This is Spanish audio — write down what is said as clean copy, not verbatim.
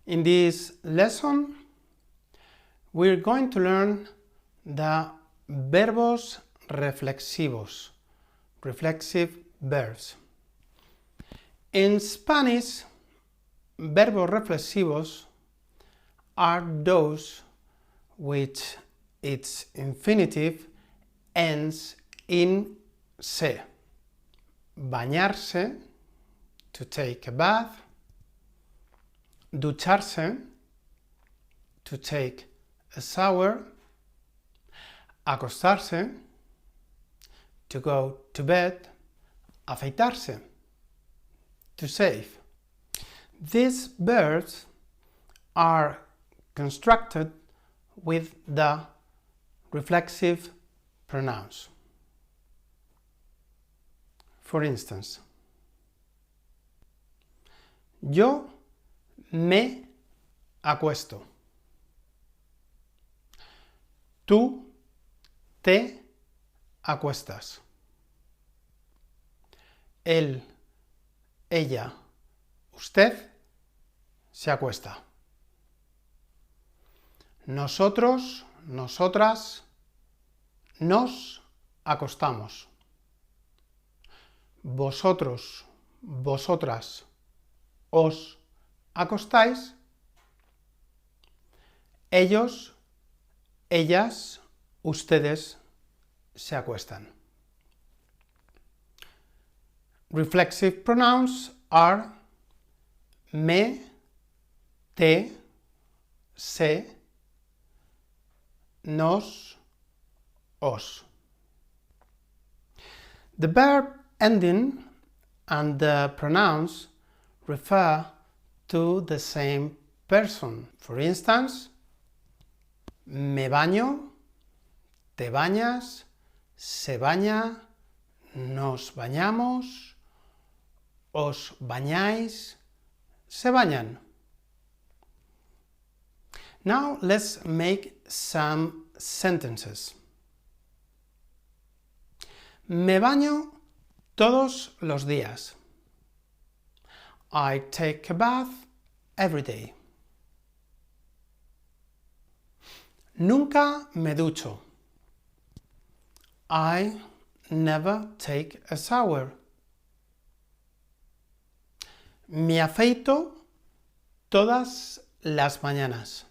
In this lesson, we're going to learn the verbos reflexivos, reflexive verbs. In Spanish, verbos reflexivos are those which its infinitive ends in se. Bañarse, to take a bath. Ducharse, to take a shower. Acostarse, to go to bed. Afeitarse, to shave. These verbs are constructed with the reflexive pronouns. For instance, yo me acuesto. Tú te acuestas. Él, ella, usted se acuesta. Nosotros, nosotras, nos acostamos. Vosotros, vosotras, os acostáis. Ellos, ellas, ustedes se acuestan. Reflexive pronouns are me, te, se, nos, os. The verb ending and the pronouns refer to the same person. For instance, me baño, te bañas, se baña, nos bañamos, os bañáis, se bañan. Now let's make some sentences. Me baño todos los días. I take a bath every day. Nunca me ducho. I never take a shower. Me afeito todas las mañanas.